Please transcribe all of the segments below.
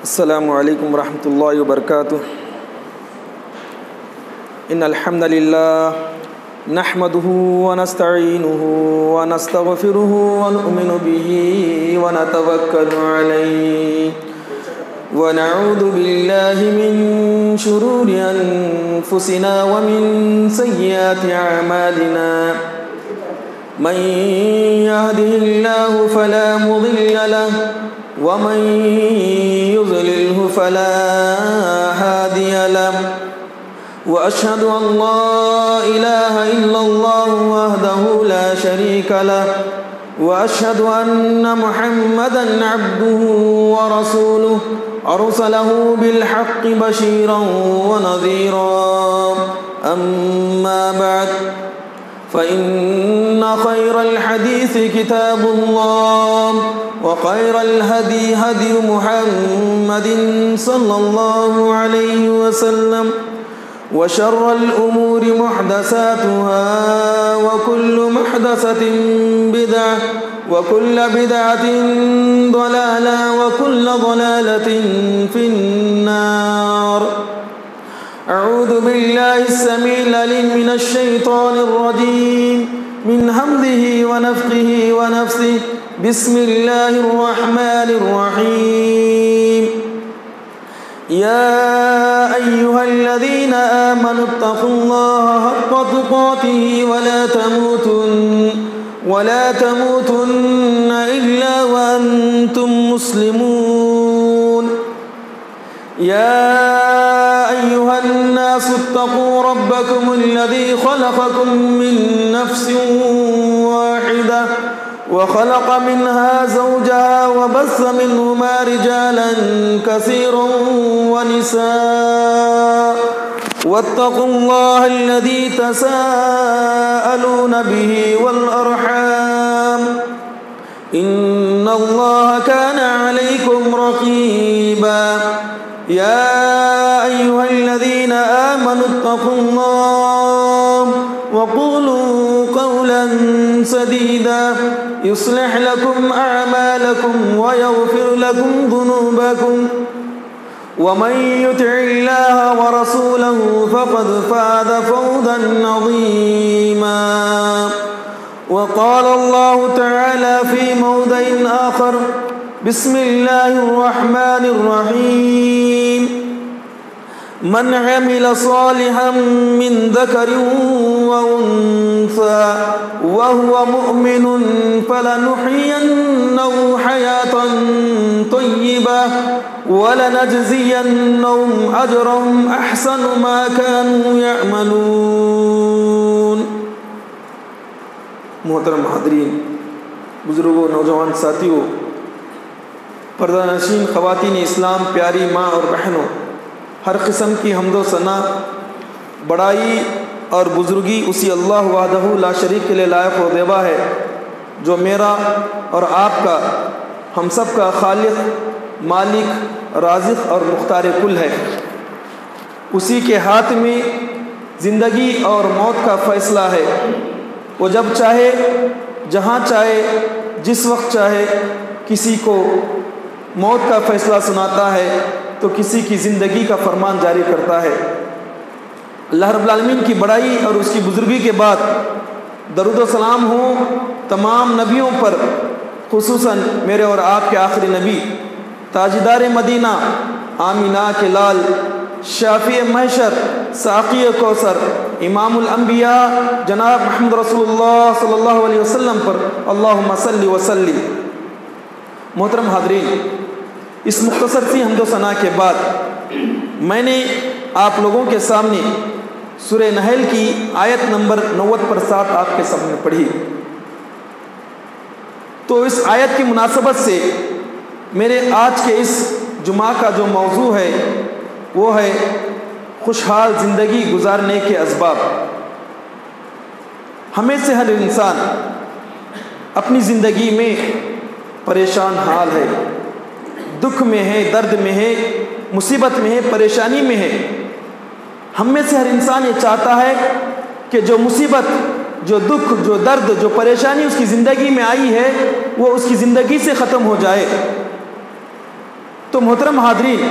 السلام علیکم ورحمۃ اللہ وبرکاتہ۔ ان الحمد للہ نحمده ونستعینه ونستغفره ونؤمن به ونتوکل علیہ ونعوذ باللہ من شرور انفسنا ومن سیئات اعمالنا من يهده الله فلا مضل له ومن يضلله فلا هادي له وأشهد أن لا إله إلا الله وحده لا شريك له وأشهد أن محمدا عبده ورسوله أرسله بالحق بشيرا ونذيرا أما بعد فإن خير الحديث كتاب الله وخير الهدي هدي محمد صلى الله عليه وسلم وشر الأمور محدثاتها وكل محدثة بدعة وكل بدعة ضلالة وكل ضلالة في النار۔ اعوذ باللہ السمیع العلیم من الشیطان الرجیم من حمدہ ونفخہ ونفثہ بسم اللہ الرحمن الرحیم۔ یا ایہا الذین آمنوا اتقوا اللہ حق تقاتہ ولا تموتن الا وانتم مسلمون۔ یا أيها الناس اتقوا ربكم الذي خلقكم من نفس واحدة وخلق منها زوجها وبث منهما رجالا كثيرا ونساء واتقوا الله الذي تساءلون به والأرحام إن الله كان عليكم رقيبا۔ يا أيها الذين آمنوا اتقوا الله وقولوا قولا سديدا يصلح لكم أعمالكم ويغفر لكم ذنوبكم ومن يطع الله ورسوله فقد فاز فوزا عظيما۔ وقال الله تعالى في موضع آخر بسم اللہ الرحمن الرحیم۔ من عمل صالحا من ذکر وانثى وهو مؤمن فلنحيينه حياة طيبة ولنجزينهم أجرهم أحسن ما كانوا يعملون۔ محترم حاضرین، بزرگوں، نوجوان ساتھیوں، پردہ نشین خواتین اسلام، پیاری ماں اور بہنوں، ہر قسم کی حمد و ثنا، بڑائی اور بزرگی اسی اللہ وحدہ لا شریک کے لیے لائق و دیوا ہے، جو میرا اور آپ کا، ہم سب کا خالق، مالک، رازق اور مختار کل ہے۔ اسی کے ہاتھ میں زندگی اور موت کا فیصلہ ہے۔ وہ جب چاہے، جہاں چاہے، جس وقت چاہے کسی کو موت کا فیصلہ سناتا ہے تو کسی کی زندگی کا فرمان جاری کرتا ہے۔ اللہ رب العالمین کی بڑائی اور اس کی بزرگی کے بعد درود و سلام ہوں تمام نبیوں پر، خصوصاً میرے اور آپ کے آخری نبی، تاجدار مدینہ، آمینہ کے لال، شافی محشر، ساقی کوثر، امام الانبیاء جناب محمد رسول اللہ صلی اللہ علیہ وسلم پر اللہم صلی وسلم۔ محترم حاضرین، اس مختصر سی حمد و ثنا کے بعد میں نے آپ لوگوں کے سامنے سورہ نحل کی آیت نمبر 90 پر 7 آپ کے سامنے پڑھی۔ تو اس آیت کی مناسبت سے میرے آج کے اس جمعہ کا جو موضوع ہے وہ ہے خوشحال زندگی گزارنے کے اسباب۔ ہمیں سے ہر انسان اپنی زندگی میں پریشان حال ہے، دکھ میں ہے، درد میں ہے، مصیبت میں ہے، پریشانی میں ہے۔ ہم میں سے ہر انسان یہ چاہتا ہے کہ جو مصیبت، جو دکھ، جو درد، جو پریشانی اس کی زندگی میں آئی ہے وہ اس کی زندگی سے ختم ہو جائے۔ تو محترم حاضرین،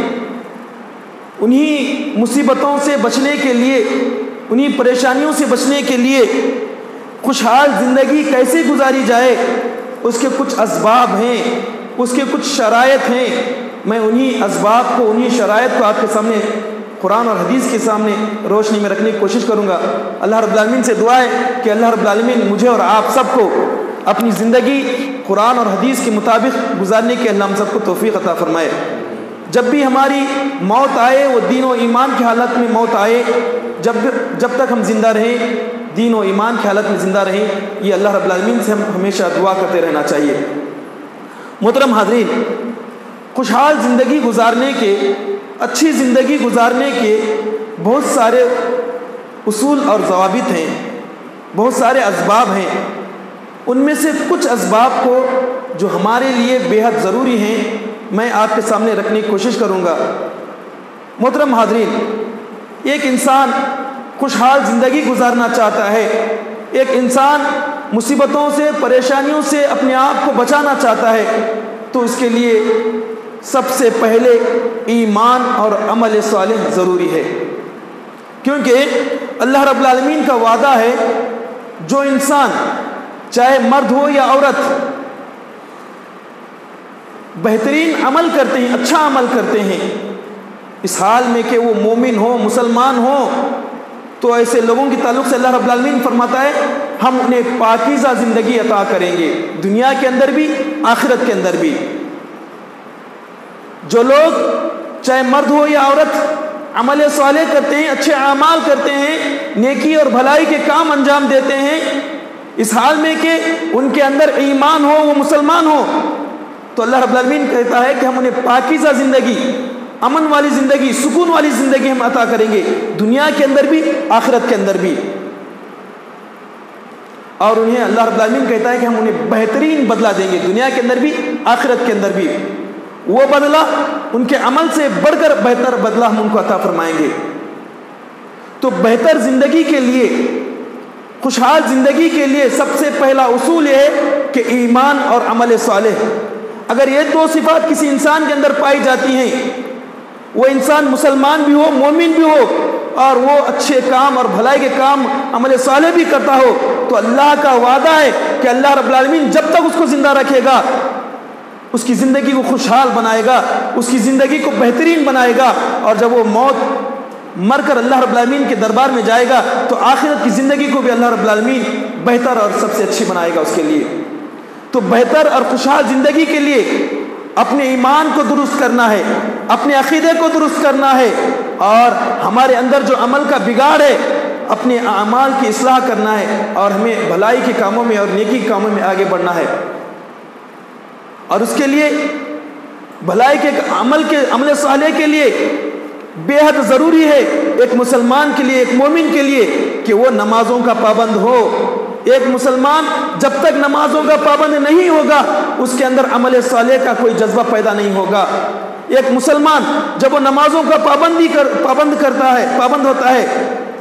انہی مصیبتوں سے بچنے کے لیے، انہی پریشانیوں سے بچنے کے لیے خوشحال زندگی کیسے گزاری جائے، اس کے کچھ اسباب ہیں، اس کے کچھ شرائط ہیں۔ میں انہی اسباب کو، انہی شرائط کو آپ کے سامنے قرآن اور حدیث کے سامنے روشنی میں رکھنے کی کوشش کروں گا۔ اللہ رب العالمین سے دعا ہے کہ اللہ رب العالمین مجھے اور آپ سب کو اپنی زندگی قرآن اور حدیث کے مطابق گزارنے کے اللہ ہم سب کو توفیق عطا فرمائے۔ جب بھی ہماری موت آئے وہ دین و ایمان کی حالت میں موت آئے، جب تک ہم زندہ رہیں دین و ایمان کی حالت میں زندہ رہیں، یہ اللہ رب العالمین سے ہم ہمیشہ دعا کرتے رہنا چاہیے۔ محترم حاضرین، خوشحال زندگی گزارنے کے، اچھی زندگی گزارنے کے بہت سارے اصول اور ضوابط ہیں، بہت سارے اسباب ہیں۔ ان میں سے کچھ اسباب کو جو ہمارے لیے بے حد ضروری ہیں میں آپ کے سامنے رکھنے کی کوشش کروں گا۔ محترم حاضرین، ایک انسان خوشحال زندگی گزارنا چاہتا ہے، ایک انسان مصیبتوں سے، پریشانیوں سے اپنے آپ کو بچانا چاہتا ہے، تو اس کے لیے سب سے پہلے ایمان اور عمل صالح ضروری ہے، کیونکہ اللہ رب العالمین کا وعدہ ہے جو انسان چاہے مرد ہو یا عورت بہترین عمل کرتے ہیں، اچھا عمل کرتے ہیں، اس حال میں کہ وہ مومن ہو، مسلمان ہو، تو ایسے لوگوں کے تعلق سے اللہ رب العالمین فرماتا ہے ہم انہیں پاکیزہ زندگی عطا کریں گے، دنیا کے اندر بھی آخرت کے اندر بھی۔ جو لوگ چاہے مرد ہو یا عورت عمل صالح کرتے ہیں، اچھے اعمال کرتے ہیں، نیکی اور بھلائی کے کام انجام دیتے ہیں، اس حال میں کہ ان کے اندر ایمان ہو، وہ مسلمان ہو، تو اللہ رب العالمین کہتا ہے کہ ہم انہیں پاکیزہ زندگی، امن والی زندگی، سکون والی زندگی ہم عطا کریں گے، دنیا کے اندر بھی آخرت کے اندر بھی۔ اور انہیں اللہ رب العالمین کہتا ہے کہ ہم انہیں بہترین بدلہ دیں گے، دنیا کے اندر بھی آخرت کے اندر بھی۔ وہ بدلہ ان کے عمل سے بڑھ کر بہتر بدلہ ہم ان کو عطا فرمائیں گے۔ تو بہتر زندگی کے لیے، خوشحال زندگی کے لیے سب سے پہلا اصول یہ ہے کہ ایمان اور عمل صالح۔ اگر یہ دو صفات کسی انسان کے اندر پائی جاتی ہیں، وہ انسان مسلمان بھی ہو، مومن بھی ہو، اور وہ اچھے کام اور بھلائی کے کام، عمل صالح بھی کرتا ہو، تو اللہ کا وعدہ ہے کہ اللہ رب العالمین جب تک اس کو زندہ رکھے گا اس کی زندگی کو خوشحال بنائے گا، اس کی زندگی کو بہترین بنائے گا، اور جب وہ موت مر کر اللہ رب العالمین کے دربار میں جائے گا تو آخرت کی زندگی کو بھی اللہ رب العالمین بہتر اور سب سے اچھی بنائے گا اس کے لیے۔ تو بہتر اور خوشحال زندگی کے لیے اپنے ایمان کو درست کرنا ہے، اپنے عقیدے کو درست کرنا ہے، اور ہمارے اندر جو عمل کا بگاڑ ہے اپنے اعمال کی اصلاح کرنا ہے، اور ہمیں بھلائی کے کاموں میں اور نیکی کے کاموں میں آگے بڑھنا ہے۔ اور اس کے لیے بھلائی کے عمل صالح کے لیے بے حد ضروری ہے ایک مسلمان کے لیے، ایک مومن کے لیے، کہ وہ نمازوں کا پابند ہو۔ ایک مسلمان جب تک نمازوں کا پابند نہیں ہوگا اس کے اندر عمل صالح کا کوئی جذبہ پیدا نہیں ہوگا۔ ایک مسلمان جب وہ نمازوں کا پابند ہوتا ہے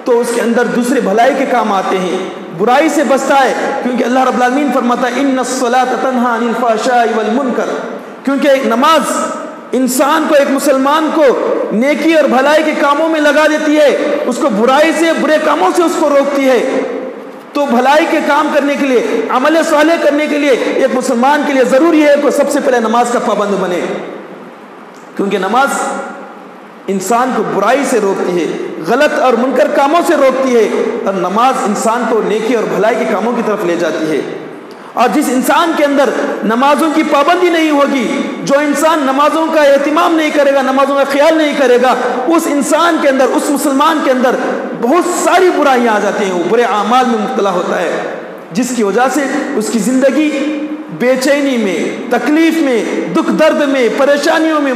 تو اس کے اندر دوسرے بھلائی کے کام آتے ہیں، برائی سے بچتا ہے، کیونکہ اللہ رب العالمین فرماتا ہے ان الصلاۃ تنہی عن الفحشاء والمنکر، کیونکہ ایک نماز انسان کو، ایک مسلمان کو نیکی اور بھلائی کے کاموں میں لگا دیتی ہے، اس کو برائی سے، برے کاموں سے اس کو روکتی ہے۔ تو بھلائی کے کام کرنے کے لیے، عمل صالح کرنے کے لیے ایک مسلمان کے لیے ضروری ہے کہ سب سے پہلے نماز کا پابند بنے، کیونکہ نماز انسان کو برائی سے روکتی ہے، غلط اور منکر کاموں سے روکتی ہے، اور نماز انسان کو نیکی اور بھلائی کے کاموں کی طرف لے جاتی ہے۔ اور جس انسان کے اندر نمازوں کی پابندی نہیں ہوگی، جو انسان نمازوں کا اہتمام نہیں کرے گا، نمازوں کا خیال نہیں کرے گا، اس انسان کے اندر، اس مسلمان کے اندر بہت ساری برائیاں آ جاتی ہیں، وہ برے اعمال میں مبتلا ہوتا ہے، جس کی وجہ سے اس کی زندگی بے چینی میں، تکلیف میں، دکھ درد میں، پریشانیوں میں،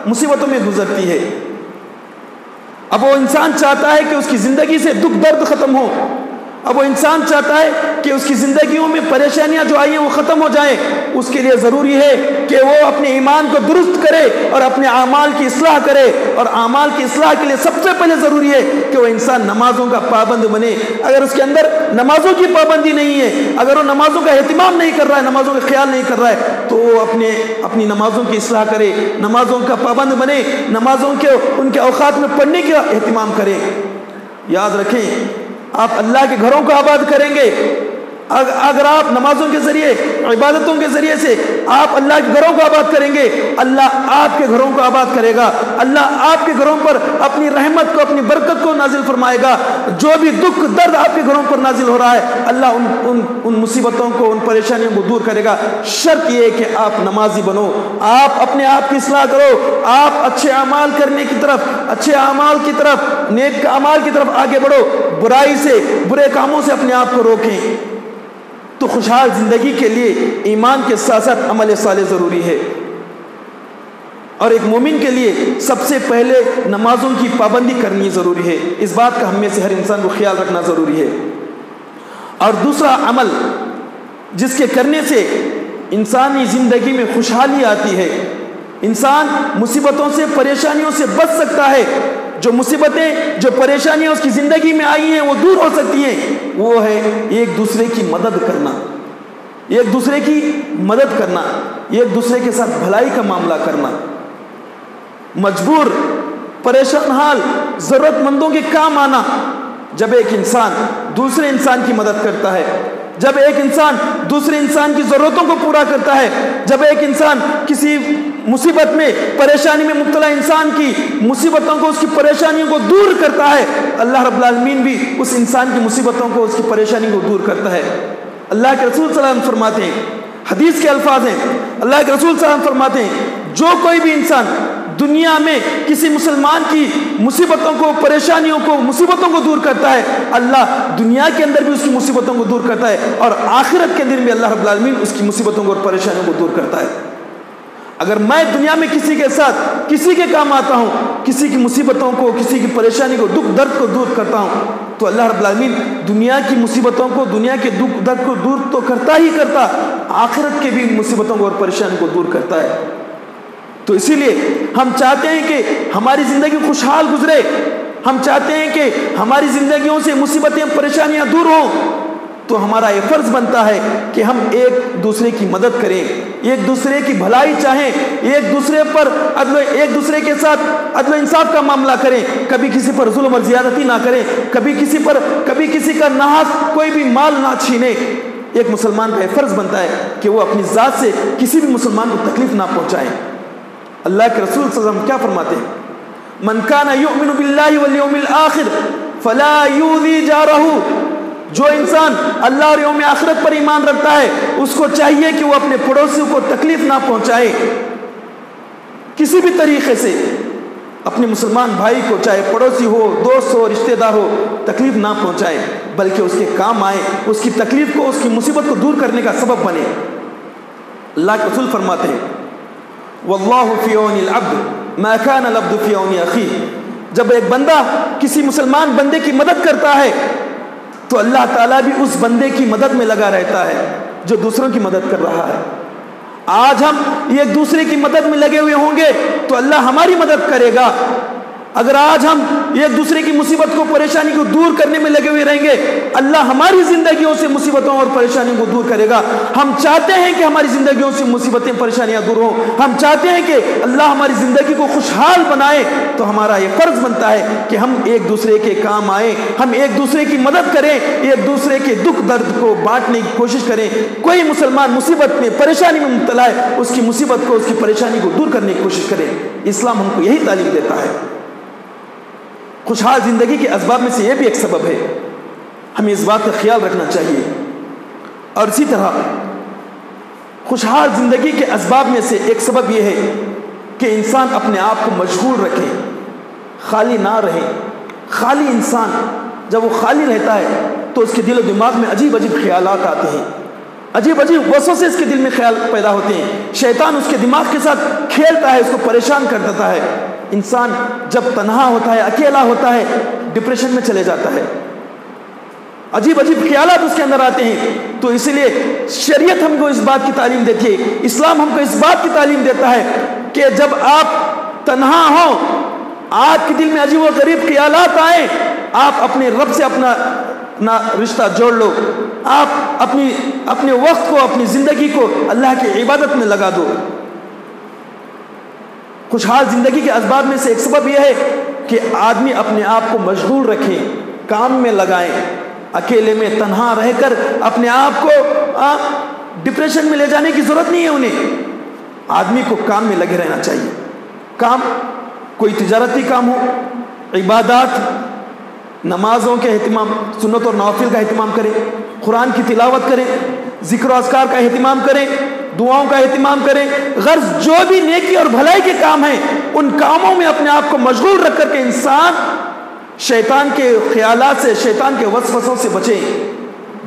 مصیبتوں میں گزرتی ہے۔ اب وہ انسان چاہتا ہے کہ اس کی زندگی سے دکھ درد ختم ہو، اب وہ انسان چاہتا ہے کہ اس کی زندگیوں میں پریشانیاں جو آئی ہیں وہ ختم ہو جائیں۔ اس کے لیے ضروری ہے کہ وہ اپنے ایمان کو درست کرے اور اپنے اعمال کی اصلاح کرے، اور اعمال کی اصلاح کے لیے سب سے پہلے ضروری ہے کہ وہ انسان نمازوں کا پابند بنے۔ اگر اس کے اندر نمازوں کی پابندی نہیں ہے، اگر وہ نمازوں کا اہتمام نہیں کر رہا ہے، نمازوں کا خیال نہیں کر رہا ہے، تو وہ اپنی نمازوں کی اصلاح کرے، نمازوں کا پابند بنے، نمازوں کے ان کے اوقات میں پڑھنے کا اہتمام کرے۔ یاد رکھیں، آپ اللہ کے گھروں کو آباد کریں گے اگر آپ نمازوں کے ذریعے، عبادتوں کے ذریعے سے آپ اللہ کے گھروں کو آباد کریں گے، اللہ آپ کے گھروں کو آباد کرے گا۔ اللہ آپ کے گھروں پر اپنی رحمت کو، اپنی برکت کو نازل فرمائے گا۔ جو بھی دکھ درد آپ کے گھروں پر نازل ہو رہا ہے، اللہ ان مصیبتوں کو، ان پریشانیوں کو دور کرے گا۔ شرط یہ ہے کہ آپ نمازی بنو، آپ اپنے آپ کی اصلاح کرو، آپ اچھے اعمال کرنے کی طرف، اچھے اعمال کی طرف، نیک اعمال کی طرف آگے بڑھو، برائی سے، برے کاموں سے اپنے آپ کو روکیں۔ تو خوشحال زندگی کے لیے ایمان کے ساتھ ساتھ عمل صالح ضروری ہے، اور ایک مومن کے لیے سب سے پہلے نمازوں کی پابندی کرنی ضروری ہے۔ اس بات کا ہم میں سے ہر انسان کو خیال رکھنا ضروری ہے۔ اور دوسرا عمل جس کے کرنے سے انسانی زندگی میں خوشحالی آتی ہے، انسان مصیبتوں سے، پریشانیوں سے بچ سکتا ہے، جو مصیبتیں، جو پریشانیاں اس کی زندگی میں آئی ہیں وہ دور ہو سکتی ہیں، وہ ہے ایک دوسرے کی مدد کرنا، ایک دوسرے کی مدد کرنا، ایک دوسرے کے ساتھ بھلائی کا معاملہ کرنا، مجبور، پریشان حال، ضرورت مندوں کے کام آنا۔ جب ایک انسان دوسرے انسان کی مدد کرتا ہے، جب ایک انسان دوسرے انسان کی ضرورتوں کو پورا کرتا ہے، جب ایک انسان کسی مصیبت میں، پریشانی میں مبتلا انسان کی مصیبتوں کو، اس کی پریشانیوں کو دور کرتا ہے، اللہ رب العالمین بھی اس انسان کی مصیبتوں کو، اس کی پریشانی کو دور کرتا ہے۔ اللہ کے رسول صلی اللہ علیہ وسلم فرماتے ہیں، حدیث کے الفاظ ہیں، اللہ کے رسول صلی اللہ علیہ وسلم فرماتے ہیں، جو کوئی بھی انسان دنیا میں کسی مسلمان کی مصیبتوں کو، پریشانیوں کو، مصیبتوں کو دور کرتا ہے، اللہ دنیا کے اندر بھی اس کی مصیبتوں کو دور کرتا ہے، اور آخرت کے دن بھی اللہ رب العالمین اس کی مصیبتوں کو اور پریشانیوں کو دور کرتا ہے۔ اگر میں دنیا میں کسی کے ساتھ، کسی کے کام آتا ہوں، کسی کی مصیبتوں کو، کسی کی پریشانی کو، دکھ درد کو دور کرتا ہوں، تو اللہ رب العالمین دنیا کی مصیبتوں کو، دنیا کے دکھ درد کو دور تو کرتا ہی کرتا، آخرت کے بھی مصیبتوں کو اور پریشانی کو دور کرتا ہے۔ تو اسی لیے ہم چاہتے ہیں کہ ہماری زندگی خوشحال گزرے، ہم چاہتے ہیں کہ ہماری زندگیوں سے مصیبتیں، پریشانیاں دور ہوں، تو ہمارا یہ فرض بنتا ہے کہ ہم ایک دوسرے کی مدد کریں، ایک دوسرے کی بھلائی چاہیں، ایک دوسرے پر ایک دوسرے کے ساتھ عدل و انصاف کا معاملہ کریں، کبھی کسی پر ظلم اور زیادتی نہ کریں، کبھی کسی کا ناحق کوئی بھی مال نہ چھینیں۔ ایک مسلمان کا یہ فرض بنتا ہے کہ وہ اپنی ذات سے کسی بھی مسلمان کو تکلیف نہ پہنچائیں۔ اللہ کے رسول صلی اللہ علیہ وسلم کیا فرماتے ہیں؟ من کان یؤمن باللہ والیوم الآخر فلا یؤذی جارہ، جو انسان اللہ اور یوم آخرت پر ایمان رکھتا ہے، اس کو چاہیے کہ وہ اپنے پڑوسیوں کو تکلیف نہ پہنچائے، کسی بھی طریقے سے اپنے مسلمان بھائی کو، چاہے پڑوسی ہو، دوست ہو، رشتہ دار ہو، تکلیف نہ پہنچائے، بلکہ اس کے کام آئے، اس کی تکلیف کو، اس کی مصیبت کو دور کرنے کا سبب بنے۔ اللہ کے رسول فرماتے ہیں، واللہ فی عون العبد ما کان العبد فی عون اخیہ، جب ایک بندہ کسی مسلمان بندے کی مدد کرتا ہے تو اللہ تعالیٰ بھی اس بندے کی مدد میں لگا رہتا ہے جو دوسروں کی مدد کر رہا ہے۔ آج ہم ایک دوسرے کی مدد میں لگے ہوئے ہوں گے تو اللہ ہماری مدد کرے گا۔ اگر آج ہم ایک دوسرے کی مصیبت کو، پریشانی کو دور کرنے میں لگے ہوئے رہیں گے، اللہ ہماری زندگیوں سے مصیبتوں اور پریشانیوں کو دور کرے گا۔ ہم چاہتے ہیں کہ ہماری زندگیوں سے مصیبتیں، پریشانیاں دور ہوں، ہم چاہتے ہیں کہ اللہ ہماری زندگی کو خوشحال بنائے، تو ہمارا یہ فرض بنتا ہے کہ ہم ایک دوسرے کے کام آئیں، ہم ایک دوسرے کی مدد کریں، ایک دوسرے کے دکھ درد کو بانٹنے کی کوشش کریں۔ کوئی مسلمان مصیبت میں، پریشانی میں مبتلا ہے، اس کی مصیبت کو، اس کی پریشانی کو دور کرنے کی کوشش کریں۔ اسلام ہم کو یہی تعلیم دیتا ہے۔ خوشحال زندگی کے اسباب میں سے یہ بھی ایک سبب ہے، ہمیں اس بات کا خیال رکھنا چاہیے۔ اور اسی طرح خوشحال زندگی کے اسباب میں سے ایک سبب یہ ہے کہ انسان اپنے آپ کو مشغول رکھے، خالی نہ رہے۔ خالی انسان جب وہ خالی رہتا ہے تو اس کے دل و دماغ میں عجیب عجیب خیالات آتے ہیں، عجیب عجیب وسوسے اس کے دل میں خیال پیدا ہوتے ہیں، شیطان اس کے دماغ کے ساتھ کھیلتا ہے، اس کو پریشان کر دیتا ہے۔ انسان جب تنہا ہوتا ہے، اکیلا ہوتا ہے، ڈپریشن میں چلے جاتا ہے، عجیب عجیب خیالات اس کے اندر آتے ہیں۔ تو اسی لیے شریعت ہم کو اس بات کی تعلیم دیتی ہے، اسلام ہم کو اس بات کی تعلیم دیتا ہے کہ جب آپ تنہا ہوں، آپ کے دل میں عجیب و غریب خیالات آئیں، آپ اپنے رب سے اپنا رشتہ جوڑ لو، آپ اپنے وقت کو، اپنی زندگی کو اللہ کی عبادت میں لگا دو۔ خوشحال زندگی کے اسباب میں سے ایک سبب یہ ہے کہ آدمی اپنے آپ کو مشغول رکھے، کام میں لگائیں۔ اکیلے میں تنہا رہ کر اپنے آپ کو ڈپریشن میں لے جانے کی ضرورت نہیں ہے انہیں۔ آدمی کو کام میں لگے رہنا چاہیے۔ کام کوئی تجارتی کام ہو، عبادات، نمازوں کے اہتمام، سنت اور نوافل کا اہتمام کریں، قرآن کی تلاوت کریں، ذکر و اذکار کا اہتمام کریں، دعاؤں کا اہتمام کریں۔ غرض جو بھی نیکی اور بھلائی کے کام ہیں ان کاموں میں اپنے آپ کو مشغول رکھ کر کے انسان شیطان کے خیالات سے، شیطان کے وسوسوں سے بچے۔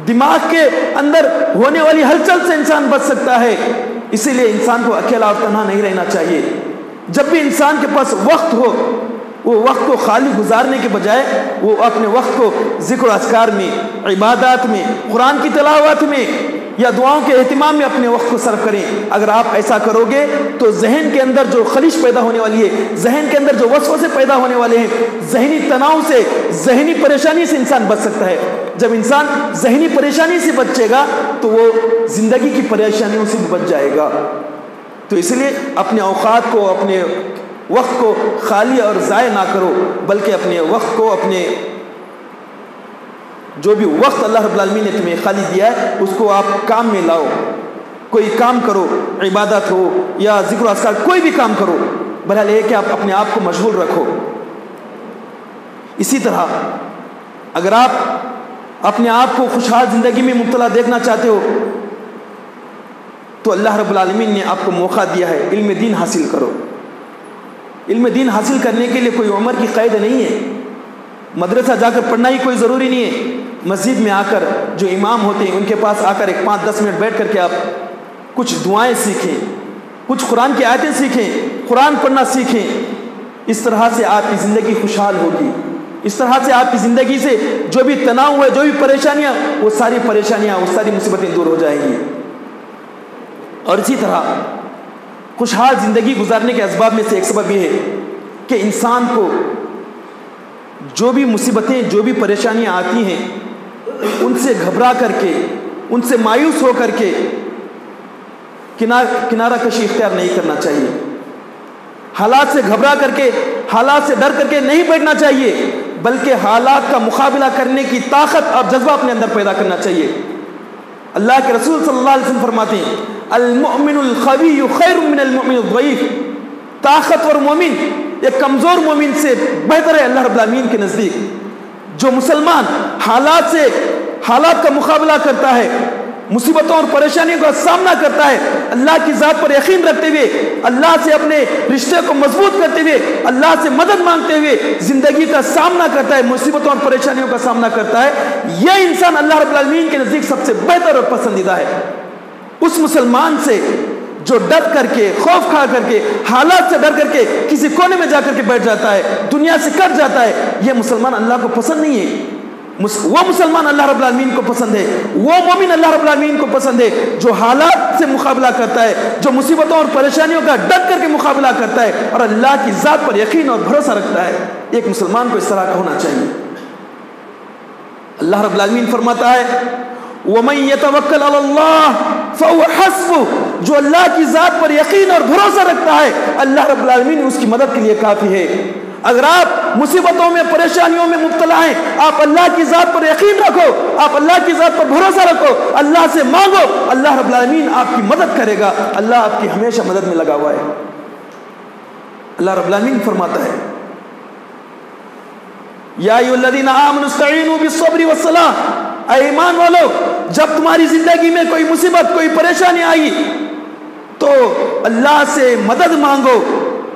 دماغ کے اندر ہونے والی ہلچل سے انسان بچ سکتا ہے۔ اسی لیے انسان کو اکیلا اور تنہا نہیں رہنا چاہیے۔ جب بھی انسان کے پاس وقت ہو، وہ وقت کو خالی گزارنے کے بجائے وہ اپنے وقت کو ذکر و اذکار میں، عبادات میں، قرآن کی تلاوت میں یا دعاؤں کے اہتمام میں اپنے وقت کو صرف کریں۔ اگر آپ ایسا کرو گے تو ذہن کے اندر جو خلش پیدا ہونے والی ہے، ذہن کے اندر جو وسوسے پیدا ہونے والے ہیں، ذہنی تناؤ سے، ذہنی پریشانی سے انسان بچ سکتا ہے۔ جب انسان ذہنی پریشانی سے بچے گا تو وہ زندگی کی پریشانیوں سے بچ جائے گا۔ تو اس لیے اپنے اوقات کو، اپنے وقت کو خالی اور ضائع نہ کرو، بلکہ اپنے وقت کو، اپنے جو بھی وقت اللہ رب العالمین نے تمہیں خالی دیا ہے اس کو آپ کام میں لاؤ۔ کوئی کام کرو، عبادت ہو یا ذکر و اذکار، کوئی بھی کام کرو، بہرحال یہ کہ آپ اپنے آپ کو مشغول رکھو۔ اسی طرح اگر آپ اپنے آپ کو خوشحال زندگی میں مبتلا دیکھنا چاہتے ہو تو اللہ رب العالمین نے آپ کو موقع دیا ہے، علم دین حاصل کرو۔ علم دین حاصل کرنے کے لیے کوئی عمر کی قید نہیں ہے۔ مدرسہ جا کر پڑھنا ہی کوئی ضروری نہیں ہے۔ مسجد میں آ کر جو امام ہوتے ہیں ان کے پاس آ کر 5-10 منٹ بیٹھ کر کے آپ کچھ دعائیں سیکھیں، کچھ قرآن کی آیتیں سیکھیں، قرآن پڑھنا سیکھیں۔ اس طرح سے آپ کی زندگی خوشحال ہوگی۔ اس طرح سے آپ کی زندگی سے جو بھی تناؤ ہے، جو بھی پریشانیاں، وہ ساری پریشانیاں، وہ ساری مصیبتیں دور ہو جائیں گی۔ اور اسی طرح خوشحال زندگی گزارنے کے اسباب میں سے ایک سبب یہ ہے کہ انسان کو جو بھی مصیبتیں، جو بھی پریشانیاں آتی ہیں ان سے گھبرا کر کے، ان سے مایوس ہو کر کے کنارہ کشی اختیار نہیں کرنا چاہیے۔ حالات سے گھبرا کر کے، حالات سے ڈر کر کے نہیں بیٹھنا چاہیے، بلکہ حالات کا مقابلہ کرنے کی طاقت اور جذبہ اپنے اندر پیدا کرنا چاہیے۔ اللہ کے رسول صلی اللہ علیہ وسلم فرماتے ہیں المؤمن القوی خیر من المؤمن الضعیف، طاقتور مومن ایک کمزور مومن سے بہتر ہے اللہ رب العالمین کے نزدیک۔ جو مسلمان حالات کا مقابلہ کرتا ہے، مصیبتوں اور پریشانیوں کا سامنا کرتا ہے، اللہ کی ذات پر یقین رکھتے ہوئے، اللہ سے اپنے رشتے کو مضبوط کرتے ہوئے، اللہ سے مدد مانگتے ہوئے زندگی کا سامنا کرتا ہے، مصیبتوں اور پریشانیوں کا سامنا کرتا ہے، یہ انسان اللہ رب العالمین کے نزدیک سب سے بہتر اور پسندیدہ ہے۔ اس مسلمان سے جو ڈر کر کے، خوف کھا کر کے، حالات سے ڈر کر کے کسی کونے میں جا کر کے بیٹھ جاتا ہے، دنیا سے کٹ جاتا ہے، یہ مسلمان اللہ کو پسند نہیں ہے۔ وہ مسلمان اللہ رب العالمین کو پسند ہے، وہ مومن اللہ رب العالمین کو پسند ہے جو حالات سے مقابلہ کرتا ہے، جو مصیبتوں اور پریشانیوں کا ڈر کر کے مقابلہ کرتا ہے اور اللہ کی ذات پر یقین اور بھروسہ رکھتا ہے۔ ایک مسلمان کو اس طرح کا ہونا چاہیے۔ اللہ رب العالمین فرماتا ہے وَمَن يَتَوَكَّلْ عَلَى اللَّهِ فَهُوَ حَسْبُهُ، جو اللہ کی ذات پر یقین اور بھروسہ رکھتا ہے اللہ رب العالمین اس کی مدد کے لیے کافی ہے۔ اگر آپ مصیبتوں میں، پریشانیوں میں مبتلا ہیں، آپ اللہ کی ذات پر یقین رکھو، آپ اللہ کی ذات پر بھروسہ رکھو، اللہ سے مانگو، اللہ رب العالمین آپ کی مدد کرے گا۔ اللہ آپ کی ہمیشہ مدد میں لگا ہوا ہے۔ اللہ رب العالمین فرماتا ہے یا ایھا الذین آمنوا استعینوا بالصبر والصلاۃ، اے ایمان والو جب تمہاری زندگی میں کوئی مصیبت، کوئی پریشانی آئی تو اللہ سے مدد مانگو،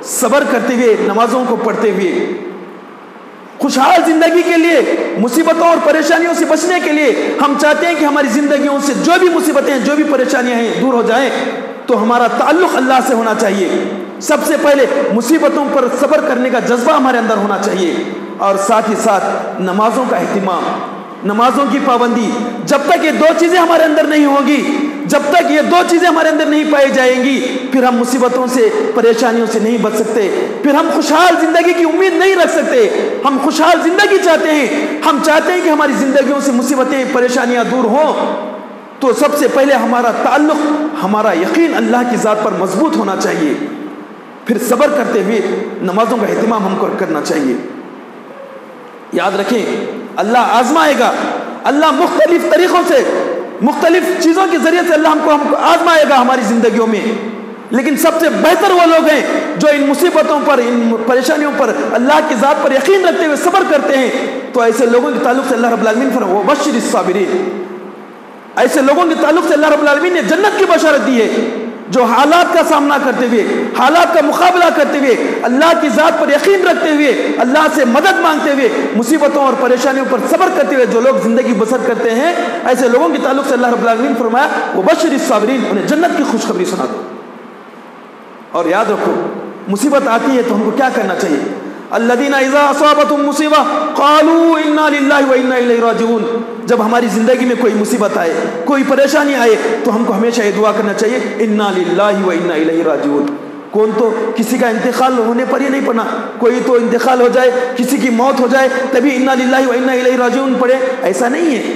صبر کرتے ہوئے، نمازوں کو پڑھتے ہوئے۔ خوشحال زندگی کے لیے، مصیبتوں اور پریشانیوں سے بچنے کے لیے ہم چاہتے ہیں کہ ہماری زندگیوں سے جو بھی مصیبتیں، جو بھی پریشانیاں ہیں دور ہو جائیں، تو ہمارا تعلق اللہ سے ہونا چاہیے۔ سب سے پہلے مصیبتوں پر صبر کرنے کا جذبہ ہمارے اندر ہونا چاہیے، اور ساتھ ہی ساتھ نمازوں کا اہتمام، نمازوں کی پابندی۔ جب تک یہ دو چیزیں ہمارے اندر نہیں ہوگی، جب تک یہ دو چیزیں ہمارے اندر نہیں پائی جائیں گی پھر ہم مصیبتوں سے پریشانیوں سے نہیں بچ سکتے، پھر ہم خوشحال زندگی کی امید نہیں رکھ سکتے۔ ہم خوشحال زندگی چاہتے ہیں، ہم چاہتے ہیں کہ ہماری زندگیوں سے مصیبتیں پریشانیاں دور ہوں، تو سب سے پہلے ہمارا تعلق، ہمارا یقین اللہ کی ذات پر مضبوط ہونا چاہیے، پھر صبر کرتے ہوئے نمازوں کا اہتمام ہم کو کرنا چاہیے۔ یاد رکھیں اللہ آزمائے گا، اللہ مختلف طریقوں سے، مختلف چیزوں کے ذریعے سے اللہ ہم کو آزمائے گا ہماری زندگیوں میں، لیکن سب سے بہتر وہ لوگ ہیں جو ان مصیبتوں پر، ان پریشانیوں پر اللہ کی ذات پر یقین رکھتے ہوئے صبر کرتے ہیں۔ تو ایسے لوگوں کے تعلق سے اللہ رب العالمین فرماتا ہے وَبَشِّرِ الصَّابِرِينَ، ایسے لوگوں کے تعلق سے اللہ رب العالمین نے جنت کی بشارت دی ہے، جو حالات کا سامنا کرتے ہوئے، حالات کا مقابلہ کرتے ہوئے، اللہ کی ذات پر یقین رکھتے ہوئے، اللہ سے مدد مانگتے ہوئے، مصیبتوں اور پریشانیوں پر صبر کرتے ہوئے جو لوگ زندگی بسر کرتے ہیں، ایسے لوگوں کے تعلق سے اللہ رب العالمین فرمایا وَبَشِّرِ الصَّابِرِينَ، انہیں جنت کی خوشخبری سنا دو۔ اور یاد رکھو مصیبت آتی ہے تو ہم کو کیا کرنا چاہیے؟ الذین اذا اصابتهم مصیبہ قالوا انا للہ وانا الیہ راجعون، جب ہماری زندگی میں کوئی مصیبت آئے، کوئی پریشانی آئے تو ہم کو ہمیشہ یہ دعا کرنا چاہیے انا للہ وانا الیہ راجعون۔ کون تو کسی کا انتقال ہونے پر یہ نہیں پڑھنا، کوئی تو انتقال ہو جائے، کسی کی موت ہو جائے تبھی انا للہ وانا الیہ راجعون پڑھے، ایسا نہیں ہے۔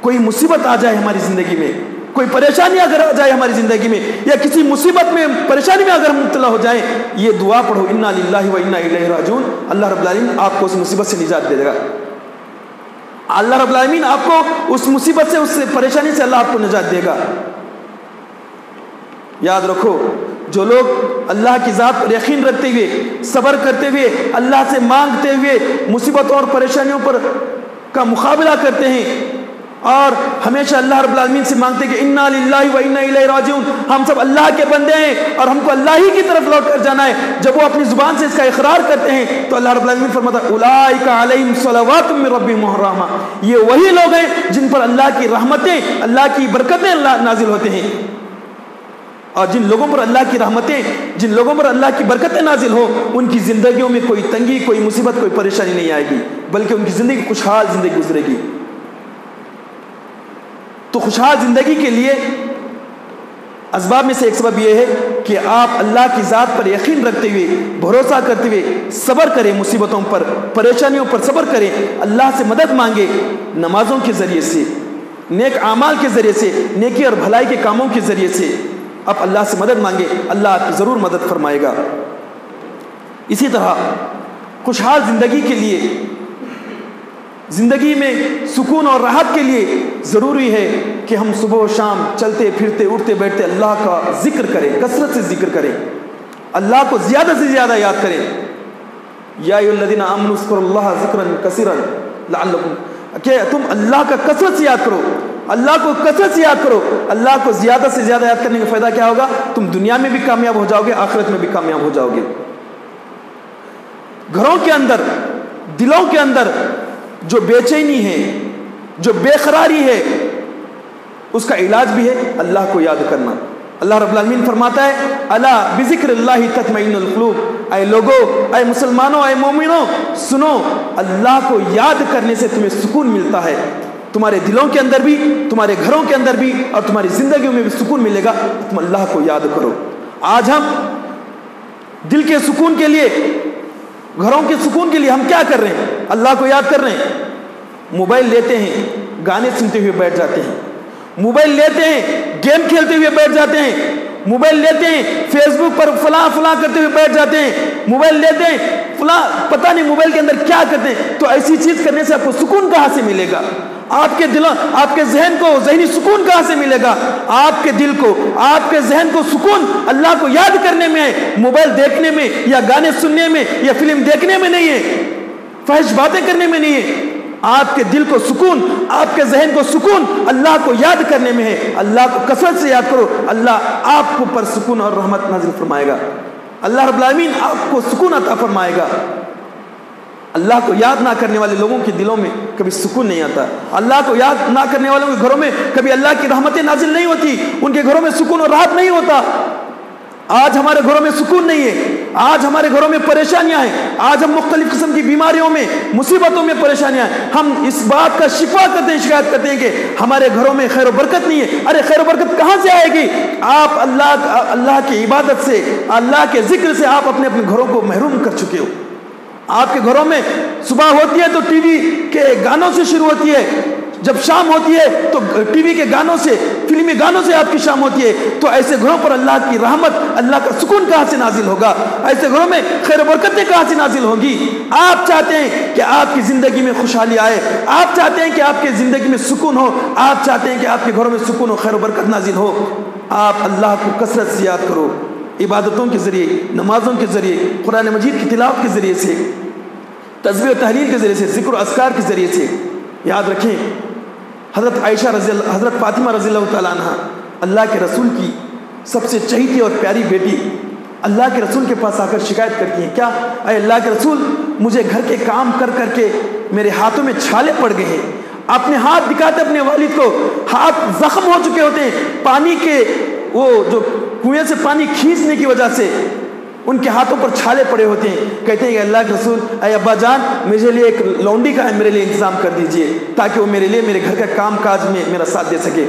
کوئی مصیبت آ جائے ہماری زندگی میں، کوئی پریشانی اگر آ جائے ہماری زندگی میں، یا کسی مصیبت میں، پریشانی میں اگر ہم مبتلا ہو جائیں، یہ دعا پڑھو انا للہ وانا الیہ راجعون، اللہ رب العالمین آپ کو اس مصیبت سے نجات دے گا۔ اللہ رب العالمین آپ کو اس مصیبت سے، اس پریشانی سے اللہ آپ کو نجات دے گا۔ یاد رکھو جو لوگ اللہ کی ذات پر یقین رکھتے ہوئے، صبر کرتے ہوئے، اللہ سے مانگتے ہوئے، مصیبتوں اور پریشانیوں پر کا مقابلہ کرتے ہیں اور ہمیشہ اللہ رب العالمین سے مانگتے ہیں کہ انا للہ و انا الیہ راجعون، ہم سب اللہ کے بندے ہیں اور ہم کو اللہ ہی کی طرف لوٹ کر جانا ہے، جب وہ اپنی زبان سے اس کا اقرار کرتے ہیں تو اللہ رب العالمین فرماتا ہے اولئک علیہم صلوات من ربہم ورحمہ، یہ وہی لوگ ہیں جن پر اللہ کی رحمتیں، اللہ کی برکتیں نازل ہوتے ہیں۔ اور جن لوگوں پر اللہ کی رحمتیں، جن لوگوں پر اللہ کی برکتیں نازل ہو، ان کی زندگیوں میں کوئی تنگی، کوئی مصیبت، کوئی پریشانی نہیں آئے گی، بلکہ ان کی زندگی خوشحال زندگی گزرے گی۔ تو خوشحال زندگی کے لیے اسباب میں سے ایک سبب یہ ہے کہ آپ اللہ کی ذات پر یقین رکھتے ہوئے، بھروسہ کرتے ہوئے صبر کریں، مصیبتوں پر، پریشانیوں پر صبر کریں، اللہ سے مدد مانگیں، نمازوں کے ذریعے سے، نیک اعمال کے ذریعے سے، نیکی اور بھلائی کے کاموں کے ذریعے سے آپ اللہ سے مدد مانگیں، اللہ آپ کی ضرور مدد فرمائے گا۔ اسی طرح خوشحال زندگی کے لیے، زندگی میں سکون اور راحت کے لیے ضروری ہے کہ ہم صبح و شام چلتے پھرتے اٹھتے بیٹھتے اللہ کا ذکر کریں، کثرت سے ذکر کریں، اللہ کو زیادہ سے زیادہ یاد کریں۔ یا ایھا الذین آمنوا اذکروا اللہ ذکرا کثیرا لعلکم، کہ تم اللہ کا کثرت سے یاد کرو، اللہ کو کثرت سے یاد کرو۔ اللہ کو زیادہ سے زیادہ یاد کرنے کا فائدہ کیا ہوگا؟ تم دنیا میں بھی کامیاب ہو جاؤ گے، آخرت میں بھی کامیاب ہو جاؤ گے۔ گھروں کے اندر، دلوں کے اندر جو بے چینی ہے، جو بے قراری ہے، اس کا علاج بھی ہے اللہ کو یاد کرنا۔ اللہ رب العالمین فرماتا ہے الا بذکر اللہ تطمئن القلوب، اے لوگو، اے مسلمانوں، اے مومنوں، سنو، اللہ کو یاد کرنے سے تمہیں سکون ملتا ہے، تمہارے دلوں کے اندر بھی، تمہارے گھروں کے اندر بھی، اور تمہاری زندگیوں میں بھی سکون ملے گا۔ تم اللہ کو یاد کرو۔ آج ہم دل کے سکون کے لیے، گھروں کے سکون کے لیے ہم کیا کر رہے ہیں؟ اللہ کو یاد کر رہے ہیں، موبائل لیتے ہیں، گانے سنتے ہوئے بیٹھ جاتے ہیں، موبائل لیتے ہیں، گیم کھیلتے ہوئے بیٹھ جاتے ہیں، موبائل لیتے ہیں، فیس بک پر فلاں فلاں کرتے ہوئے بیٹھ جاتے ہیں، موبائل لیتے ہیں، فلاں پتہ نہیں موبائل کے اندر کیا کرتے ہیں۔ تو ایسی چیز کرنے سے آپ کو سکون کہاں سے ملے گا؟ آپ کے دلوں، آپ کے ذہن کو ذہنی سکون کہاں سے ملے گا؟ آپ کے دل کو، آپ کے ذہن کو سکون اللہ کو یاد کرنے میں ہے، موبائل دیکھنے میں یا گانے سننے میں یا فلم دیکھنے میں نہیں ہے، فحش باتیں کرنے میں نہیں ہے۔ آپ کے دل کو سکون، آپ کے ذہن کو سکون اللہ کو یاد کرنے میں ہے۔ اللہ کو کثرت سے یاد کرو، اللہ آپ کو پر سکون اور رحمت نازل فرمائے گا، اللہ رب العالمین آپ کو سکون عطا فرمائے گا۔ اللہ کو یاد نہ کرنے والے لوگوں کے دلوں میں کبھی سکون نہیں آتا، اللہ کو یاد نہ کرنے والوں کے گھروں میں کبھی اللہ کی رحمتیں نازل نہیں ہوتی، ان کے گھروں میں سکون اور راحت نہیں ہوتا۔ آج ہمارے گھروں میں سکون نہیں ہے، آج ہمارے گھروں میں پریشانیاں ہیں، آج ہم مختلف قسم کی بیماریوں میں، مصیبتوں میں پریشانیاں ہیں، ہم اس بات کا شکوہ کرتے ہیں، شکایت کرتے ہیں کہ ہمارے گھروں میں خیر و برکت نہیں ہے۔ ارے خیر و برکت کہاں سے آئے گی؟ آپ اللہ کی عبادت سے، اللہ کے ذکر سے آپ اپنے گھروں کو محروم کر چکے ہو۔ آپ کے گھروں میں صبح ہوتی ہے تو ٹی وی کے گانوں سے شروع ہوتی ہے، جب شام ہوتی ہے تو ٹی وی کے گانوں سے، فلمی گانوں سے آپ کی شام ہوتی ہے۔ تو ایسے گھروں پر اللہ کی رحمت، اللہ کا سکون کہاں سے نازل ہوگا؟ ایسے گھروں میں خیر و برکتیں کہاں سے نازل ہوں گی؟ آپ چاہتے ہیں کہ آپ کی زندگی میں خوشحالی آئے، آپ چاہتے ہیں کہ آپ کی زندگی میں سکون ہو، آپ چاہتے ہیں کہ آپ کے گھروں میں سکون و خیر و برکت نازل ہو، آپ اللہ کو کثرت سے یاد کرو، عبادتوں کے ذریعے، نمازوں کے ذریعے، قرآن مجید کی تلاوت کے ذریعے سے، تسبیح و تحلیل کے ذریعے سے، ذکر و اذکار کے ذریعے سے۔ یاد رکھیں، حضرت فاطمہ رضی اللہ تعالیٰ عنہ اللہ کے رسول کی سب سے چہیتی اور پیاری بیٹی، اللہ کے رسول کے پاس آ کر شکایت کرتی ہیں، کیا اے اللہ کے رسول، مجھے گھر کے کام کر کر کے میرے ہاتھوں میں چھالے پڑ گئے ہیں۔ اپنے ہاتھ دکھاتے اپنے والد کو، ہاتھ زخم ہو چکے ہوتے ہیں، پانی کے وہ جو کنویں سے پانی کھینچنے کی وجہ سے ان کے ہاتھوں پر چھالے پڑے ہوتے ہیں۔ کہتے ہیں کہ اللہ کے رسول، اے ابا جان، مجھے لیے ایک لونڈی کا ہے میرے لیے انتظام کر دیجئے تاکہ وہ میرے لیے میرے گھر کا کام کاج میں میرا ساتھ دے سکے۔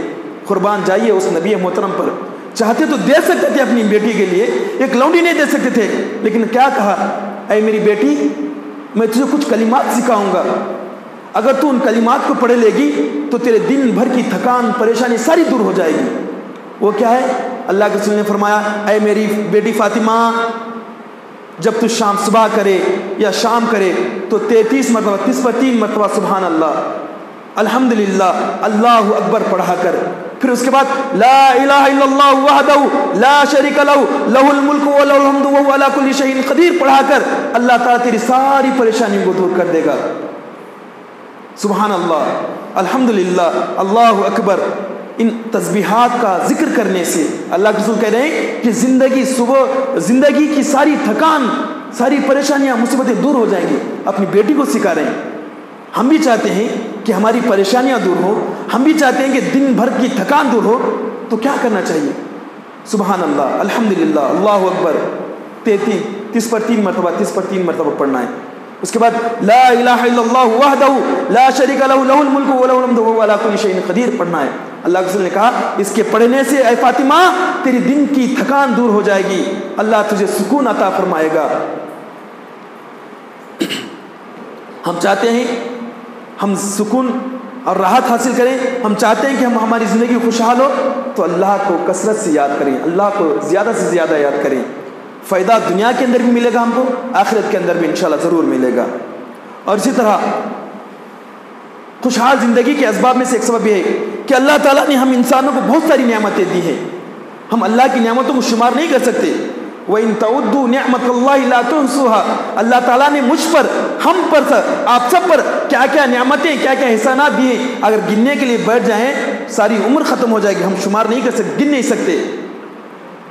قربان جائیے اس نبی محترم پر، چاہتے تو دے سکتے تھے اپنی بیٹی کے لیے، ایک لونڈی نہیں دے سکتے تھے، لیکن کیا کہا، اے میری بیٹی، میں تجھے کچھ کلمات سکھاؤں گا، اگر تو ان کلمات کو پڑھ لے گی تو تیرے دن بھر کی تھکان پریشانی ساری دور ہو جائے گی۔ وہ کیا ہے؟ اللہ کے رسول نے فرمایا، اے میری بیٹی فاطمہ، جب تو شام صبح کرے یا شام کرے تو 33 مرتبہ 3 مرتبہ سبحان اللہ، الحمدللہ، اللہ اکبر پڑھا کر، پھر اس کے بعد لا الہ الا اللہ وحدہ لا شریک لہ لہ الملک و لہ الحمد وہو علی کل شیء قدیر پڑھا کر اللہ تعالیٰ تیری ساری پریشانیوں کو دور کر دے گا۔ سبحان اللہ، الحمدللہ، اللہ اکبر، ان تسبیحات کا ذکر کرنے سے اللہ کے رسول کہہ رہے ہیں کہ زندگی کی ساری تھکان، ساری پریشانیاں، مصیبتیں دور ہو جائیں گی۔ اپنی بیٹی کو سکھا رہے ہیں۔ ہم بھی چاہتے ہیں کہ ہماری پریشانیاں دور ہو، ہم بھی چاہتے ہیں کہ دن بھر کی تھکان دور ہو، تو کیا کرنا چاہیے؟ سبحان اللہ، الحمدللہ، اللہ اکبر 33 پر 3 مرتبہ 30 پر 3 مرتبہ پڑھنا ہے۔ اس کے بعد لا الہ الا اللہ وحدہ لا شریک لہ لہ الملک و لہ الحمد وہو علی کل شیء قدیر پڑھنا ہے۔ اللہ کے رسول نے کہا اس کے پڑھنے سے اے فاطمہ تیری دن کی تھکان دور ہو جائے گی، اللہ تجھے سکون عطا فرمائے گا۔ ہم چاہتے ہیں ہم سکون اور راحت حاصل کریں، ہم چاہتے ہیں کہ ہماری زندگی خوشحال ہو، تو اللہ کو کثرت سے یاد کریں، اللہ کو زیادہ سے زیادہ یاد کریں۔ فائدہ دنیا کے اندر بھی ملے گا ہم کو، آخرت کے اندر بھی انشاءاللہ ضرور ملے گا۔ اور اسی طرح خوشحال زندگی کے اسباب میں سے ایک سبب یہ ہے کہ اللہ تعالیٰ نے ہم انسانوں کو بہت ساری نعمتیں دی ہیں، ہم اللہ کی نعمتوں کو شمار نہیں کر سکتے۔ وَإِن تَعُدُّوا نِعْمَةَ اللَّهِ لَا تُحْصُوهَا، اللہ تعالیٰ نے مجھ پر، ہم پر، آپ سب پر کیا کیا نعمتیں، کیا کیا احسانات دیے، اگر گننے کے لیے بیٹھ جائیں ساری عمر ختم ہو جائے گی، ہم شمار نہیں کر سکتے، گن نہیں سکتے۔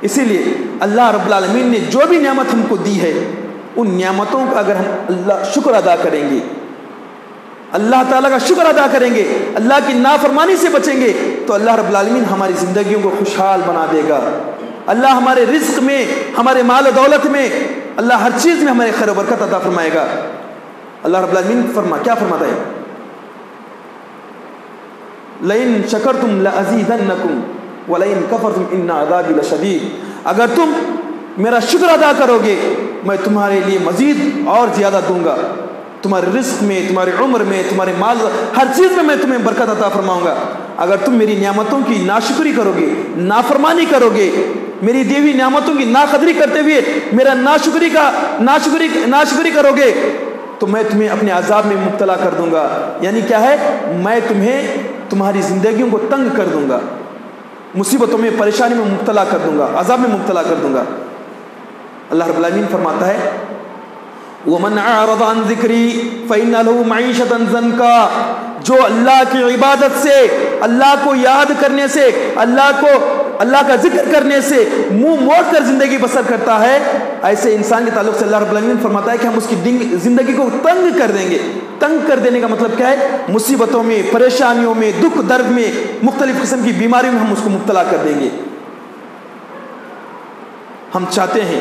اسی لیے اللہ رب العالمین نے جو بھی نعمت ہم کو دی ہے، ان نعمتوں کا اگر ہم اللہ شکر ادا کریں گے، اللہ تعالیٰ کا شکر ادا کریں گے، اللہ کی نافرمانی سے بچیں گے، تو اللہ رب العالمین ہماری زندگیوں کو خوشحال بنا دے گا۔ اللہ ہمارے رزق میں، ہمارے مال و دولت میں، اللہ ہر چیز میں ہمارے خیر و برکت عطا فرمائے گا۔ اللہ رب العالمین کیا فرماتا ہے؟ لَإِن شَكَرْتُمْ لَأَزِيدَنَّكُمْ وَلَئِن كَفَرْتُمْ إِنَّ عَذَابِي لَشَدِيدٌ، اگر تم میرا شکر ادا کرو گے میں تمہارے لیے مزید اور زیادہ دوں گا، تمہارے رزق میں، تمہاری عمر میں، تمہارے مال، ہر چیز میں تمہیں برکت عطا فرماؤں گا۔ اگر تم میری نعمتوں کی ناشکری کرو گے، نافرمانی کرو گے، میری دی ہوئی نعمتوں کی ناقدری کرتے ہوئے میرا ناشکری کرو گے، تو میں تمہیں اپنے عذاب میں مبتلا کر دوں گا۔ یعنی کیا ہے؟ میں تمہیں تمہاری زندگیوں کو تنگ کر دوں گا، مصیبتوں میں، پریشانی میں مبتلا کر دوں گا، عذاب میں مبتلا کر دوں گا۔ اللہ رب العالمین فرماتا ہے وَمَنْ أَعْرَضَ عَنْ ذِكْرِي فَإِنَّ لَهُ مَعِيشَةً ضَنْكَا، جو اللہ کی عبادت سے، اللہ کو یاد کرنے سے، اللہ کا ذکر کرنے سے منہ موڑ کر زندگی بسر کرتا ہے، ایسے انسان کے تعلق سے اللہ رب العالمین فرماتا ہے کہ ہم اس کی زندگی کو تنگ کر دیں گے۔ تنگ کر دینے کا مطلب کیا ہے؟ مصیبتوں میں، پریشانیوں میں، دکھ درد میں، مختلف قسم کی بیماریوں میں ہم اس کو مبتلا کر دیں گے۔ ہم چاہتے ہیں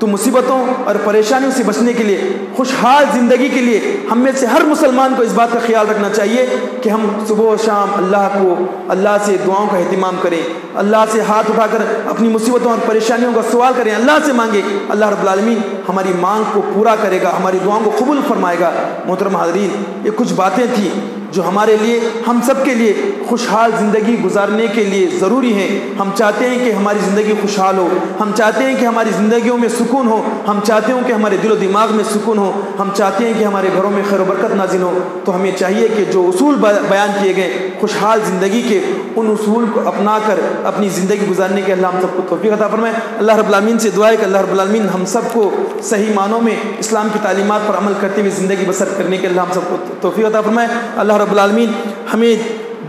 تو مصیبتوں اور پریشانیوں سے بچنے کے لیے، خوشحال زندگی کے لیے ہم میں سے ہر مسلمان کو اس بات کا خیال رکھنا چاہیے کہ ہم صبح و شام اللہ سے دعاؤں کا اہتمام کریں، اللہ سے ہاتھ اٹھا کر اپنی مصیبتوں اور پریشانیوں کا سوال کریں، اللہ سے مانگیں۔ اللہ رب العالمین ہماری مانگ کو پورا کرے گا، ہماری دعاؤں کو قبول فرمائے گا۔ محترم حاضرین، یہ کچھ باتیں تھیں جو ہمارے لیے، ہم سب کے لیے خوشحال زندگی گزارنے کے لیے ضروری ہیں۔ ہم چاہتے ہیں کہ ہماری زندگی خوشحال ہو، ہم چاہتے ہیں کہ ہماری زندگیوں میں سکون ہو، ہم چاہتے ہیں کہ ہمارے دل و دماغ میں سکون ہو، ہم چاہتے ہیں کہ ہمارے گھروں میں خیر و برکت نازل ہو۔ تو ہمیں چاہیے کہ جو اصول بیان کیے گئے خوشحال زندگی کے، ان اصول کو اپنا کر اپنی زندگی گزارنے کے اللہ ہم سب کو توفیق عطا فرمائے۔ اللہ رب العالمین سے دعا ہے کہ اللہ رب العالمین ہم سب کو صحیح معنوں میں اسلام کی تعلیمات پر عمل کرتے ہوئے زندگی بسر کرنے کے اللہ ہم سب کو توفیق عطا فرمائے۔ اللہ رب العالمین ہمیں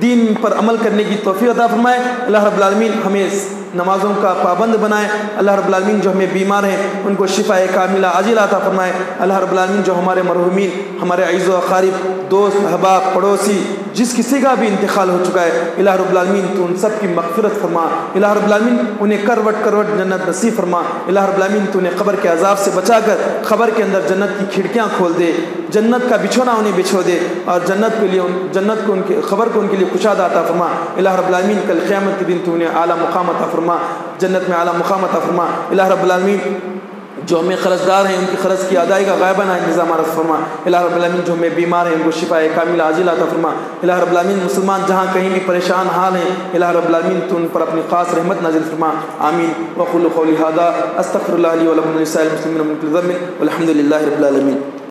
دین پر عمل کرنے کی توفیق عطا فرمائے۔ اللہ رب العالمین ہمیں نمازوں کا پابند بنائے۔ اللہ رب العالمین جو ہمیں بیمار ہیں ان کو شفاء کاملہ عاجلہ عطا فرمائے۔ اللہ رب العالمین جو ہمارے مرحومین، ہمارے عزیز و اقارب، دوست احباب، پڑوسی، جس کسی کا بھی انتقال ہو چکا ہے، الہ رب العالمین تو ان سب کی مغفرت فرما۔ الہ رب العالمین انہیں کروٹ کروٹ جنت نصیب فرما۔ الہ رب العالمین تو انہیں قبر کے عذاب سے بچا کر قبر کے اندر جنت کی کھڑکیاں کھول دے، جنت کا بچھونا انہیں بچھو دے، اور جنت کو ان کی خبر کو ان کے لیے کشادہ عطا فرما۔ الہ رب العالمین کل قیامت کے دن تو انہیں اعلیٰ مقام عطا فرما، جنت میں اعلیٰ مقام عطا فرما۔ الہ رب العالمین جو ہمیں قرض دار ہیں ان کی قرض کی ادائیگی کا غائبانہ انتظام عطا فرما۔ الہ رب العالمین جو ہمیں بیمار ہیں ان کو شفاء کاملہ عاجلہ عطا فرما۔ الہ رب العالمین مسلمان جہاں کہیں بھی پریشان حال ہیں، الہ رب العالمین تو ان پر اپنی خاص رحمت نازل فرما۔ آمین۔ وقولوا قولی ھذا استغفر اللہ لی ولکم ولسائر المسلمین من کل ذنب والحمد للہ رب العالمین۔